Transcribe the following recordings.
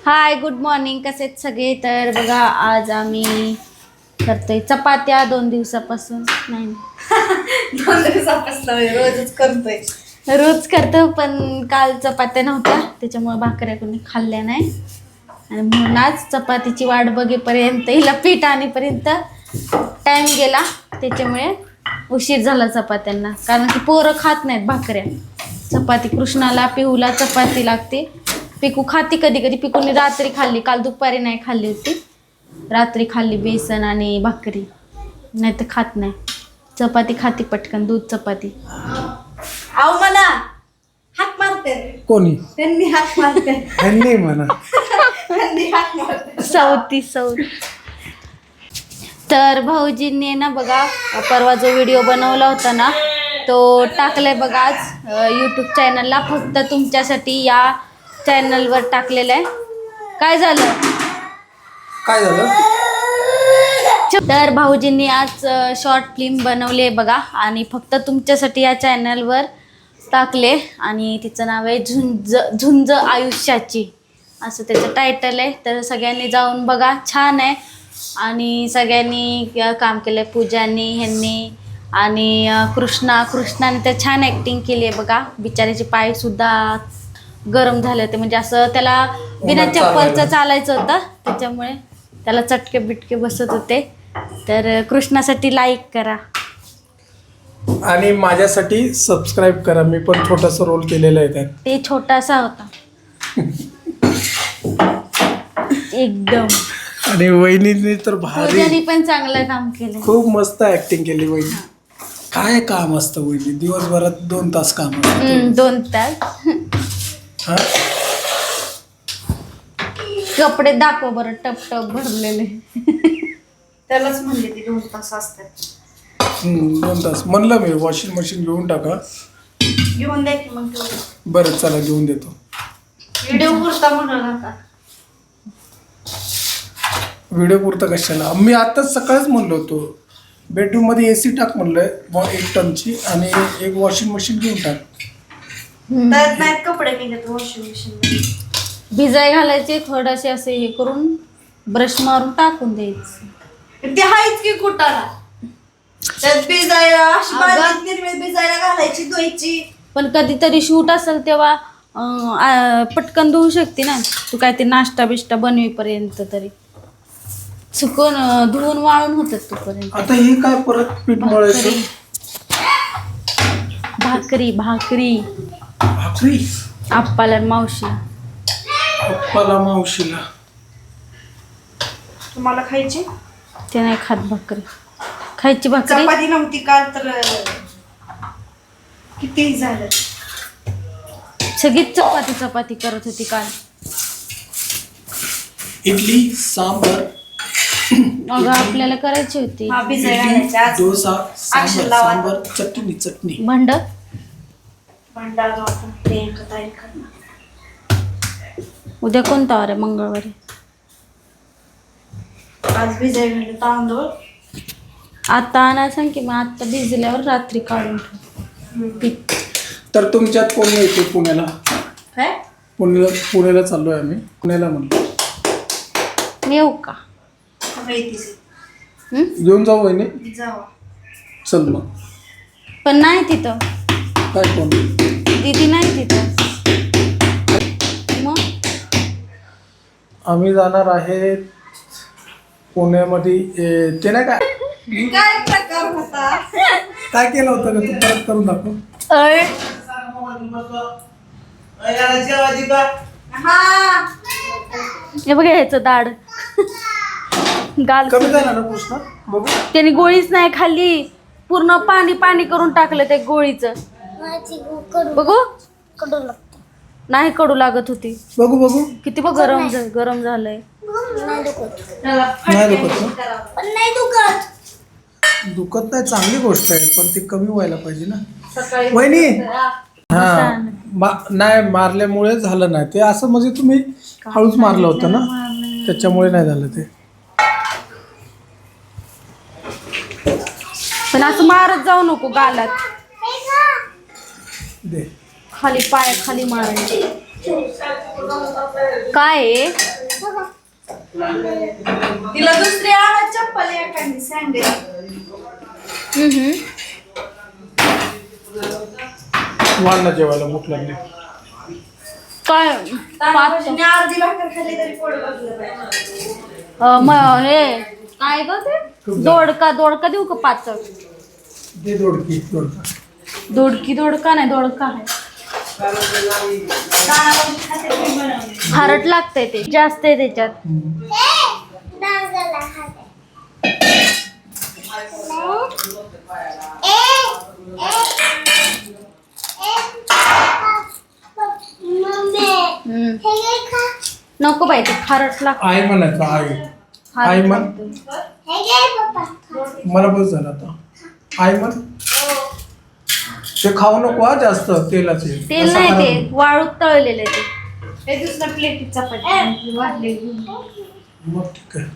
Hi good morning. कसे आहेत सगळे? तर बघा आज आम्ही करतोय चपात्या 2 दिवसापासून. नाही 2 दिवसापासून रोजच करतोय. रोज करतो पण काल चपात्या नव्हत्या त्याच्यामुळे भाकऱ्या कोणी खाल्ल्या नाही आणि म्हणून आज चपातीची वाट बघेपर्यंत हिला पीठ आणेपर्यंत टाइम गेला. त्याच्यामुळे उशीर झाला चपात्यांना, कारण की पोरं खात नाहीत भाकऱ्या. चपाती कृष्णाला पिहूला चपाती लागते. पिकू खाती कधी कधी. पिकूने रात्री खाल्ली, काल दुपारी नाही खाल्ली होती, रात्री खाल्ली बेसन आणि भाकरी. नाही तर खात नाही. चपाती खाती पटकन, दूध चपाती. आव म्हणा हाक मारते. कोणी? त्यांनी हाक मारते. त्यांनी म्हणा. त्यांनी हाक मारते. सौती. तर भाऊजींनी ना बघा परवा जो व्हिडिओ बनवला होता ना तो टाकलाय बघा आज यूट्यूब चॅनलला. फक्त तुमच्यासाठी या चॅनलवर टाकलेलं आहे. काय झालं? तर भाऊजींनी आज शॉर्ट फिल्म बनवली आहे बघा आणि फक्त तुमच्यासाठी या चॅनलवर टाकले. आणि तिचं नाव आहे झुंज आयुष्याची, असं त्याचं टायटल आहे. तर सगळ्यांनी जाऊन बघा, छान आहे. आणि सगळ्यांनी काम केलं आहे, पूजानी ह्यांनी आणि कृष्णाने तर छान ॲक्टिंग केली आहे बघा. बिचाऱ्याचे पायसुद्धा गरम झाले होते, म्हणजे असं त्याला बिना चप्पलचं चालायचं होतं त्याच्यामुळे त्याला चटके बिटके बसत होते. तर कृष्णासाठी लाईक करा आणि माझ्यासाठी सबस्क्राईब करा. मी पण छोटासा रोल केलेला आहे त्यात. ते छोटासा होता एकदम. आणि वहिनीने तर भारी, पूजानी पण चांगलं काम केलं. खूप मस्त ऍक्टिंग केली वहिनी. काय काम असतं वहिनी, दिवसभरात 2 तास काम असतं. 2 तास. हा? कपडे दाखव बरं, टप भरलेले. त्यालाच म्हणले ती 2 तास असतात. 2 तास म्हणलं मी. वॉशिंग मशीन घेऊन टाका. घेऊन द्या की मग तेवढं. बरं चला घेऊन देतो. व्हिडिओ पुरता म्हणू नका. व्हिडिओ पुरता कशाला? मी आताच सकाळीच म्हणलो होतो बेडरूम मध्ये AC टाक म्हणलंय 1 टनची आणि एक वॉशिंग मशीन घेऊन टाक. त्यात नाहीत कपडे निघत वॉशिंग मशीन. भिजाय घालायचे थोडेसे असे हे करून ब्रश मारून टाकून द्यायचं. ते आहेच की कुटाला. त्यात भिजायला अशी बादलीत निर्मित भिजायला घालायची, धुवायची. पण कधीतरी शूट असेल तेव्हा पटकन धुवू शकते ना तू. काय ते नाश्ता बिष्टा बनवेपर्यंत तरी सुकून धुवून वाळून होतात तोपर्यंत. आता हे काय परत पीठ मळायचं? भाकरी भाकरी आप्पाला मावशी पप्पाला मावशीला. तुम्हाला खायची? ते नाही खात भाकरी. खायची भाकरी. चपाती नव्हती काल तर किती झालं. सगळीच चपाती करत होती काल. इडली सांबर अगं आपल्याला करायची होती. हा भिजायला घालायची आज. डोसा अक्षर सांबर लावा. सांबर चटणी भांडा आपण प्रियंका तयारी करणार. उद्या कोणता वार आहे? मंगळवारी. आज भिजायला घालून तांदूळ. आता आणा सांग की, मग आता भिजल्यावर रात्री काढून ठेव पीठ. तर तुमच्यात कोणी येते पुण्याला? काय पुण्याला चाललोय आम्ही. पुण्याला म्हणलो मी येऊ का? घेऊन जाऊ वहिनी. जावा. चल मग. पण नाही तिथं काय कोण? दीदी नाही तिथं. मग आम्ही जाणार आहे पुण्यामध्ये. ते नाही काय काय प्रकार होता? काय केलं होतं का तू? परत करून दाखव. हा हे बघ ह्याचं दाढ गाल. कमी झाला ना कृष्णा? बघू. त्याने गोळीच नाही खाल्ली, पूर्ण पाणी करून टाकलं त्या गोळीचं. बघू नाही कडू लागत होती. बघू किती बघ गरम झालंय. नाही दुखत ना? दुखत नाही, चांगली गोष्ट आहे, पण ती कमी व्हायला पाहिजे ना सकाळी वहिनी. हा नाही मारल्यामुळे झालं नाही ते. असं म्हणजे तुम्ही हळूच मारलं होतं ना, त्याच्यामुळे नाही झालं ते. पण असं मारत जाऊ नको गालात. दे खाली पाय खाली मारायचे. काय आहे? तिला दुसरी आणा चप्पल एखादी सँडल. वाढला जेवायला भूक लागली. काय तांदळाची अर्धी भाकर खाल्ली तरी पोट भरलं पाहिजे. हे काय ग ते दोडका देऊ का पाचळ? दे दोडकी दोडका. दोडका नाही दोडका आहे. तांदळाची खाते तरी बनवली. खारट लागतंय ते जास्त आहे त्याच्यात. नको बाई ते खारट लागत. आई म्हणायचं आई. आई म्हण. मला बस झालं आता. आई म्हण. ते खाऊ नको हा जास्त तेलाचे. तेल नाही ते वाळूत तळलेले ते. हे दुसरं प्लेट चपाती वाढलेली. मग ठीक आहे.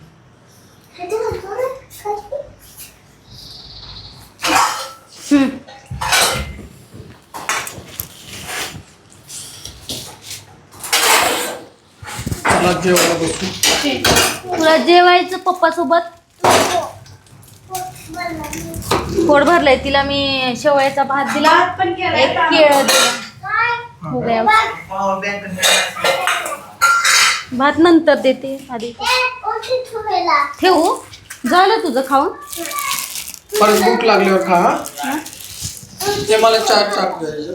चला जेवायला बसू. तुला जेवायचं पप्पा सोबत. पोट भरलंय. तिला मी शेवयाचा भात दिला, भात पण केलाय, एक केळ दिला. हो गया. भात नंतर देते आधी. ठेवू झालं तुझं खाऊन. परत भूक लागल्यावर खा हा? ते मला चार चाक द्यायचं.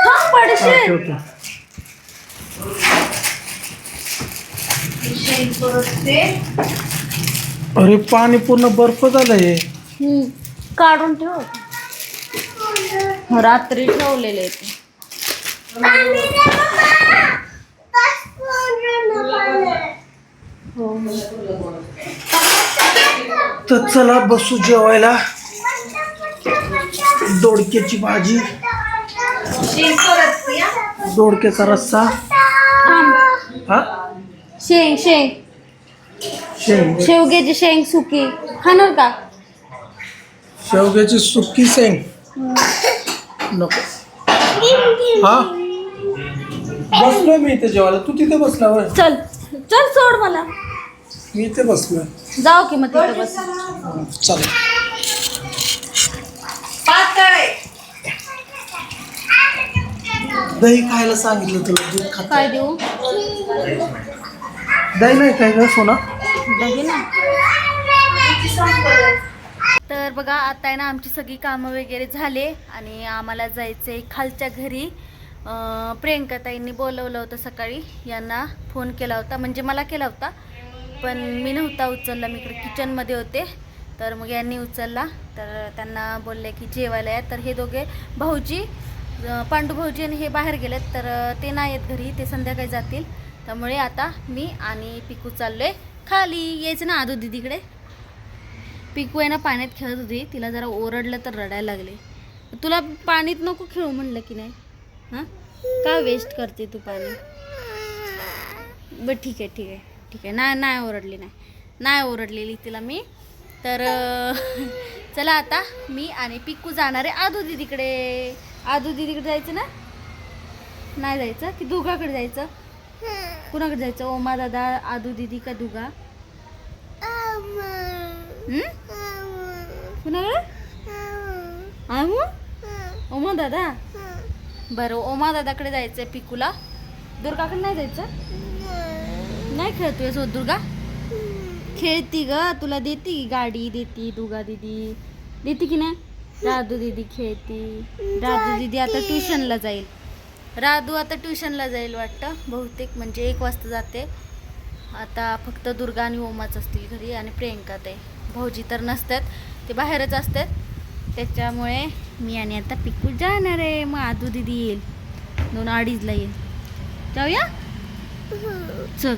हा, पडशील. ठेवतो. अरे पाणी पूर्ण बर्फ झालंय. काढून ठेव. रात्री ठेवलेले ते. तर चला बसू जेवायला. दोडक्याची भाजी, दोडक्याचा रस्सा. थांब. हा शेंग शेवग्याची शेंग सुकी खाणार का? शेवग्याची सुकी शेंग नको. हा बसलोय मी इथे जेवायला. तू तिथे बसला होय? चल चल सोड मला. मी इथे बसलोय. जाऊ की मग तिथं बस. चला. दही खायला सांगितलं तुला. दूध खात काय देऊ? दही नाही काय ग सोना? दही ना. तर बघा आता आहे ना आमची सगळी कामं वगैरे झाले आणि आम्हाला जायचं आहे खालच्या घरी. प्रियंकाताईंनी बोलवलं होतं सकाळी. यांना फोन केला होता, म्हणजे मला केला होता पण मी नव्हता उचलला. मी इकडे किचनमध्ये होते. तर मग यांनी उचलला. तर त्यांना बोलले की जेवायला या. तर हे दोघे भाऊजी, पांडू भाऊजी आणि हे बाहेर गेलेत. तर ते नाही आहेत घरी, ते संध्याकाळी जातील. त्यामुळे आता मी आणि पिकू चाललोय खाली. यायचं ना आदू दीदीकडे. पिकू आहे ना पाण्यात खेळत होती. तिला जरा ओरडलं तर रडायला लागले. तुला पाणीत नको खेळू म्हणलं की नाही. हां का वेस्ट करते तू पाणी? बरं ठीक आहे. नाही ओरडली. नाही ओरडलेली तिला मी. तर चला आता मी आणि पिकू जाणार आहे आदू दीदीकडे. आदू दीदीकडे जायचं ना? नाही जायचं की दुगाकडे जायचं? कुणाकडे जायचं? ओमा दादा, आदू दीदी का दुगा? कुणाकडे? आमू? ओमा दादा. बरं ओमा दादाकडे जायचं आहे पिकूला. दुर्गाकडे नाही जायचं? नाही खेळतोय सो दुर्गा? खेळती ग. तुला देते की गाडी देती दुर्गा दीदी? देते की नाही? राधू दीदी खेळती. राधू दीदी आता ट्युशनला जाईल. राधू आता ट्युशनला जाईल वाटतं बहुतेक, म्हणजे 1 वाजता जाते. आता फक्त दुर्गा आणि ओमाच असतील घरी आणि प्रियंका ते. भाऊजी तर नसतात, ते बाहेरच असतात. त्याच्यामुळे मी आणि आता पिकू जाणार आहे. मग आदू दीदी येईल 2-2:30ला येईल. जाऊया चल.